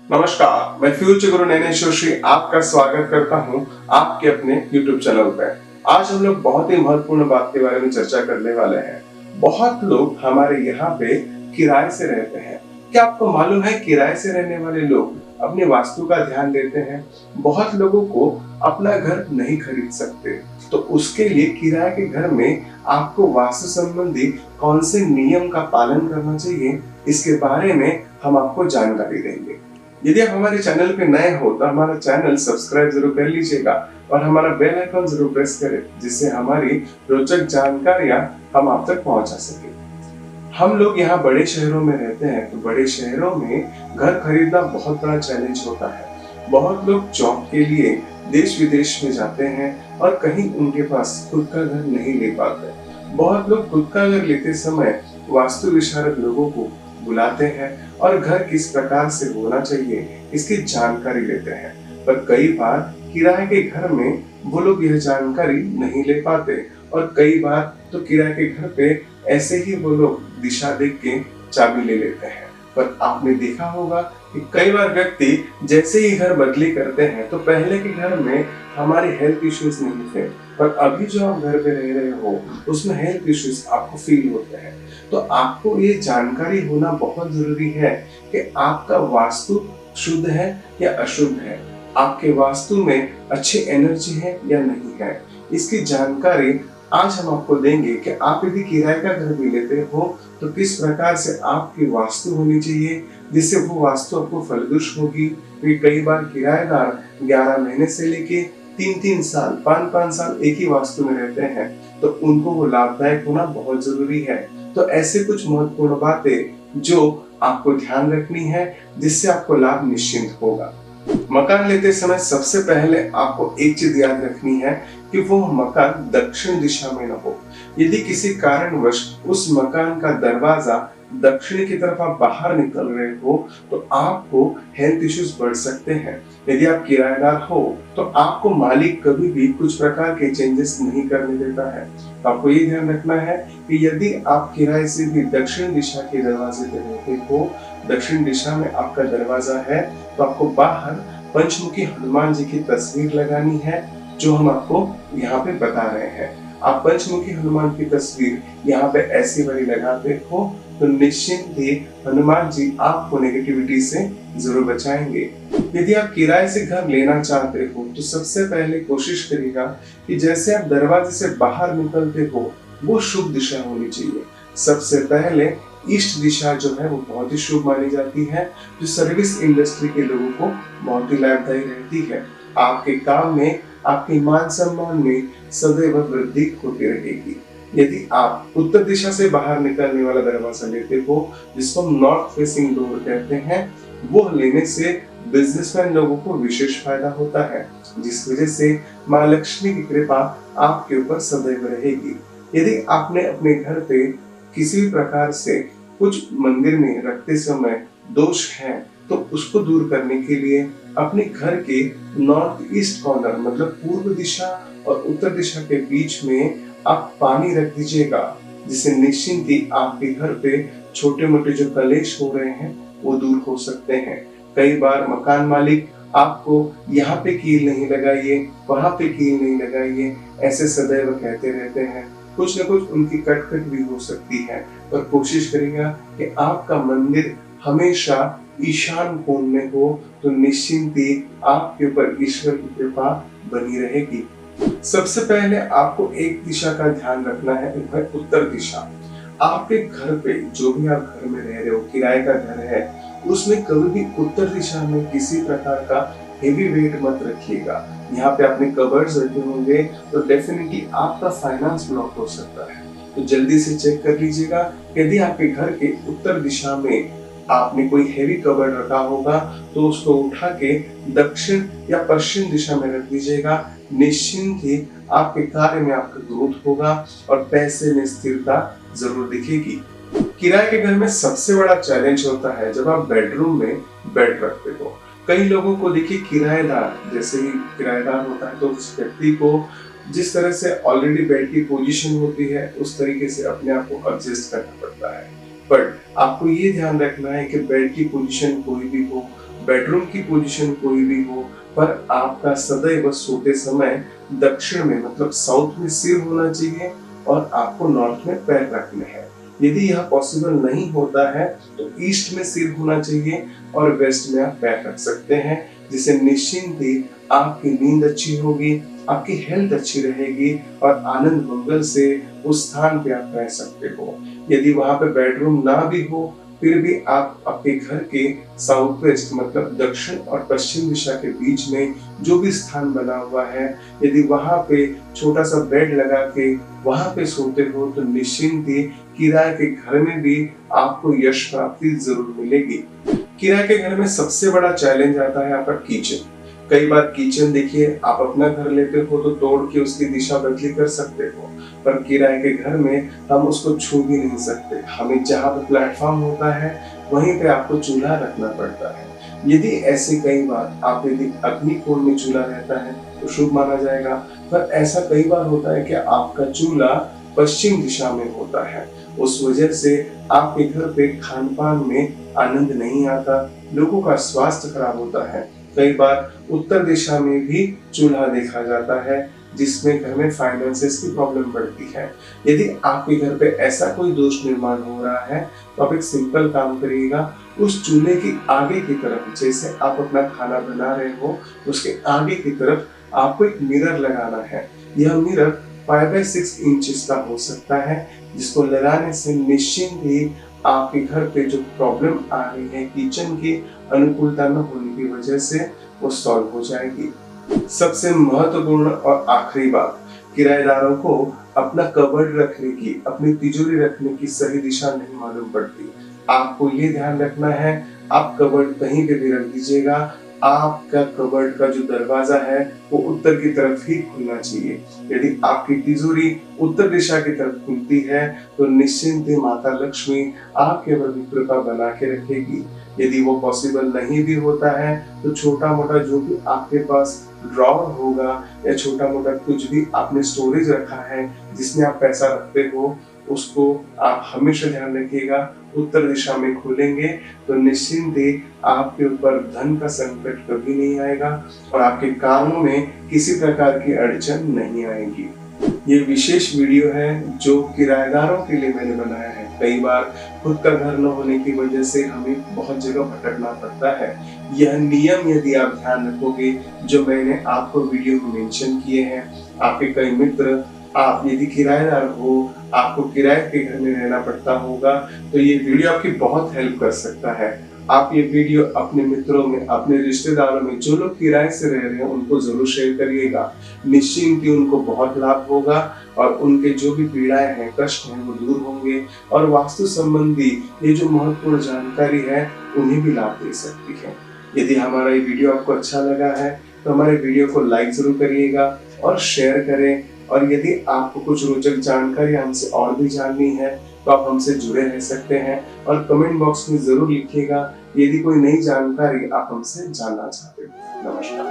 नमस्कार, मैं फ्यूचर गुरु नैनेश जोशी आपका स्वागत करता हूं आपके अपने YouTube चैनल पे। आज हम लोग बहुत ही महत्वपूर्ण बात के बारे में चर्चा करने वाले हैं। बहुत लोग हमारे यहाँ पे किराए से रहते हैं। क्या आपको मालूम है किराए से रहने वाले लोग अपनी वास्तु का ध्यान देते हैं? बहुत लोगों को अपना घर नहीं खरीद सकते, तो उसके लिए किराए के घर में आपको वास्तु संबंधी कौन से नियम का पालन करना चाहिए, इसके बारे में हम आपको जानकारी देंगे। यदि आप हमारे चैनल पे नए हो तो हमारा चैनल सब्सक्राइब जरूर कर लीजिएगा और हमारा बेल आइकन जरूर प्रेस करें, जिससे हमारी रोचक जानकारियां हम आप तक पहुंचा सके। हम लोग यहाँ बड़े शहरों में रहते हैं, तो बड़े शहरों में घर खरीदना बहुत बड़ा चैलेंज होता है। बहुत लोग जॉब के लिए देश विदेश में जाते हैं और कहीं उनके पास खुद का घर नहीं ले पाते। बहुत लोग खुद का घर लेते समय वास्तु विशारद लोगों को बुलाते हैं और घर किस प्रकार से होना चाहिए इसकी जानकारी लेते हैं, पर कई बार किराए के घर में वो लोग यह जानकारी नहीं ले पाते और कई बार तो किराए के घर पे ऐसे ही वो लोग दिशा देख के चाबी ले लेते हैं। पर आपने देखा होगा कि कई बार व्यक्ति जैसे ही घर बदली करते हैं तो पहले के घर में हमारे हेल्थ इश्यूज नहीं थे, पर अभी जो आप घर पे रह रहे हो उसमें हेल्थ इश्यूज आपको फील होते हैं। तो आपको ये जानकारी होना बहुत जरूरी है कि आपका वास्तु शुद्ध है या अशुद्ध है, आपके वास्तु में अच्छी एनर्जी है या नहीं है। इसकी जानकारी आज हम आपको देंगे कि आप यदि किराए का घर भी लेते हो तो किस प्रकार से आपकी वास्तु होनी चाहिए, जिससे वो वास्तु आपको फलदुष होगी। क्योंकि कई बार किराएदार 11 महीने से लेके 3-3 साल 5-5 साल एक ही वास्तु में रहते हैं, तो उनको वो लाभदायक होना बहुत जरूरी है। तो ऐसे कुछ महत्वपूर्ण बातें जो आपको ध्यान रखनी है, जिससे आपको लाभ निश्चिंत होगा। मकान लेते समय सबसे पहले आपको एक चीज याद रखनी है कि वो मकान दक्षिण दिशा में न हो। यदि किसी कारणवश उस मकान का दरवाजा दक्षिण की तरफ आप बाहर निकल रहे हो तो आपको हेल्थ इश्यूज बढ़ सकते हैं। यदि आप किराएदार हो तो आपको मालिक कभी भी कुछ प्रकार के चेंजेस नहीं करने देता है। तो आपको ये ध्यान रखना है कि यदि आप किराए से भी दक्षिण दिशा के दरवाजे पे रहते हो, दक्षिण दिशा में आपका दरवाजा है, तो आपको बाहर पंचमुखी हनुमान जी की तस्वीर लगानी है, जो हम आपको यहाँ पे बता रहे हैं। आप पंचमुखी हनुमान की तस्वीर यहाँ पे ऐसी वाली लगाते हो तो निश्चिंत ही हनुमान जी आपको नेगेटिविटी से जरूर बचाएंगे। यदि आप किराए से घर लेना चाहते हो तो सबसे पहले कोशिश करिएगा कि जैसे आप दरवाजे से बाहर निकलते हो वो शुभ दिशा होनी चाहिए। सबसे पहले ईस्ट दिशा जो है वो बहुत ही शुभ मानी जाती है, जो सर्विस इंडस्ट्री के लोगों को बहुत ही लाभदायी रहती है। आपके काम में, आपके मान सम्मान में सदैव वृद्धि होती रहेगी। यदि आप उत्तर दिशा से बाहर निकलने वाला दरवाजा लेते हो, जिसको हम नॉर्थ फेसिंग डोर कहते हैं, वो लेने से बिजनेसमैन लोगों को विशेष फायदा होता है, जिस वजह से माँ लक्ष्मी की कृपा आपके ऊपर सदैव रहेगी। यदि आपने अपने घर पे किसी भी प्रकार से कुछ मंदिर में रखते समय दोष है तो उसको दूर करने के लिए अपने घर के नॉर्थ ईस्ट कॉर्नर मतलब पूर्व दिशा और उत्तर दिशा के बीच में आप पानी रख दीजिएगा, जिससे निश्चिंत ही आपके घर पे छोटे मोटे जो कलेश हो रहे हैं वो दूर हो सकते हैं। कई बार मकान मालिक आपको यहाँ पे कील नहीं लगाइए, वहां पे कील नहीं लगाइए, ऐसे सदैव कहते रहते हैं। कुछ न कुछ उनकी कटकट भी हो सकती है, पर कोशिश करेगा कि आपका मंदिर हमेशा ईशान कोण में हो, तो निश्चिंत ही आपके ऊपर ईश्वर की कृपा बनी रहेगी। सबसे पहले आपको एक दिशा का ध्यान रखना है, वह उत्तर दिशा। आपके घर पे जो भी आप घर में रह रहे हो, किराए का घर है, उसमें कभी भी उत्तर दिशा में किसी प्रकार का हेवी वेट मत रखिएगा। यहाँ पे आपने कबर्ड्स रखे होंगे तो डेफिनेटली आपका फाइनेंस ब्लॉक हो सकता है, तो जल्दी से चेक कर लीजिएगा। यदि आपके घर के उत्तर दिशा में आपने कोई हेवी कबर्ड रखा होगा तो उसको उठा के दक्षिण या पश्चिम दिशा में रख दीजिएगा। निश्चिंत ही आपके कार्य में आपका ग्रोथ होगा और पैसे में स्थिरता जरूर दिखेगी। किराए के घर में सबसे बड़ा चैलेंज होता है जब आप बेडरूम में बेड रखते हो। कई लोगों को देखिए, किराएदार जैसे ही किराएदार होता है तो उस व्यक्ति को जिस तरह से ऑलरेडी बेड की पोजीशन होती है उस तरीके से अपने आप को एडजस्ट करना पड़ता है। बट आपको ये ध्यान रखना है कि बेड की पोजीशन कोई भी हो, बेडरूम की पोजीशन कोई भी हो, पर आपका सदैव सोते समय दक्षिण में मतलब साउथ में सिर होना चाहिए और आपको नॉर्थ में पैर रखने हैं। यदि यह पॉसिबल नहीं होता है तो ईस्ट में सिर होना चाहिए और वेस्ट में आप पैर रख सकते हैं, जिससे निश्चिंत ही आपकी नींद अच्छी होगी, आपकी हेल्थ अच्छी रहेगी और आनंद मंगल से उस स्थान पे आप रह सकते हो। यदि वहां पे बेडरूम ना भी हो, फिर भी आप आपके घर के साउथ वेस्ट मतलब दक्षिण और पश्चिम दिशा के बीच में जो भी स्थान बना हुआ है, यदि वहां पे छोटा सा बेड लगा के वहां पे सोते हो तो निश्चिंत ही किराए के घर में भी आपको यश प्राप्ति जरूर मिलेगी। किराए के घर में सबसे बड़ा चैलेंज आता है आपका किचन। कई बार किचन देखिए, आप अपना घर लेते हो तो तोड़ के उसकी दिशा बदली कर सकते हो, पर किराए के घर में हम उसको छू भी नहीं सकते। हमें जहाँ पे प्लेटफॉर्म होता है वहीं पे आपको चूल्हा रखना पड़ता है। यदि ऐसे कई बार आप यदि अग्निकोण में चूल्हा रहता है तो शुभ माना जाएगा, पर ऐसा कई बार होता है कि आपका चूल्हा पश्चिम दिशा में होता है। उस वजह से आपके घर पे खान पान में आनंद नहीं आता, लोगों का स्वास्थ्य खराब होता है। कई बार उत्तर दिशा में भी चूल्हा देखा जाता है, जिसमें घर में फाइनेंसेस की प्रॉब्लम बढ़ती है। यदि आपके घर पे ऐसा कोई दोष निर्माण हो रहा है तो आप एक सिंपल काम करिएगा, उस चूल्हे की आगे की तरफ, जैसे आप अपना खाना बना रहे हो उसके आगे की तरफ आपको एक मिरर लगाना है। यह मिरर 5/6 इंचेस का हो सकता है, जिसको लगाने से निश्चिंत ही आपके घर पे जो प्रॉब्लम आ रही है किचन की अनुकूलता न होने की वजह से वो सॉल्व हो जाएगी। सबसे महत्वपूर्ण और आखिरी बात, किराएदारों को अपना कबर्ड रखने की, अपनी तिजोरी रखने की सही दिशा नहीं मालूम पड़ती। आपको ये ध्यान रखना है, आप कबर्ड कहीं पे भी रख दीजिएगा, आपका कबर्ड का जो दरवाजा है वो उत्तर की तरफ ही खुलना चाहिए। यदि आपकी तिजोरी उत्तर दिशा की तरफ खुलती है तो निश्चिंत ही माता लक्ष्मी आपके ऊपर कृपा बना के रखेगी। यदि वो पॉसिबल नहीं भी होता है तो छोटा मोटा जो भी आपके पास ड्रॉवर होगा या छोटा मोटा कुछ भी आपने स्टोरेज रखा है जिसमें आप पैसा रखते हो, उसको आप हमेशा ध्यान रखिएगा उत्तर दिशा में खोलेंगे तो निश्चिंत ही आपके ऊपर धन का संकट कभी नहीं आएगा और आपके कामों में किसी प्रकार की अड़चन नहीं आएगी। ये विशेष वीडियो है जो किराएदारों के लिए मैंने बनाया है। कई बार खुद का घर न होने की वजह से हमें बहुत जगह भटकना पड़ता है। यह नियम यदि आप ध्यान रखोगे जो मैंने आपको वीडियो में मेंशन किए हैं, आपके कई मित्र, आप यदि किराएदार हो, आपको किराए के घर में रहना पड़ता होगा तो ये वीडियो आपकी बहुत हेल्प कर सकता है। आप ये वीडियो अपने मित्रों में, अपने रिश्तेदारों में, जो लोग किराए से रह रहे हैं उनको जरूर शेयर करिएगा। निश्चिंत ही उनको बहुत लाभ होगा और उनके जो भी पीड़ाएं हैं, कष्ट हैं, वो दूर होंगे और वास्तु संबंधी ये जो महत्वपूर्ण जानकारी है उन्हें भी लाभ दे सकती है। यदि हमारा ये वीडियो आपको अच्छा लगा है तो हमारे वीडियो को लाइक जरूर करिएगा और शेयर करें। और यदि आपको कुछ रोचक जानकारी हमसे और भी जाननी है तो आप हमसे जुड़े रह सकते हैं और कमेंट बॉक्स में जरूर लिखिएगा यदि कोई नई जानकारी आप हमसे जानना चाहते हैं। नमस्कार।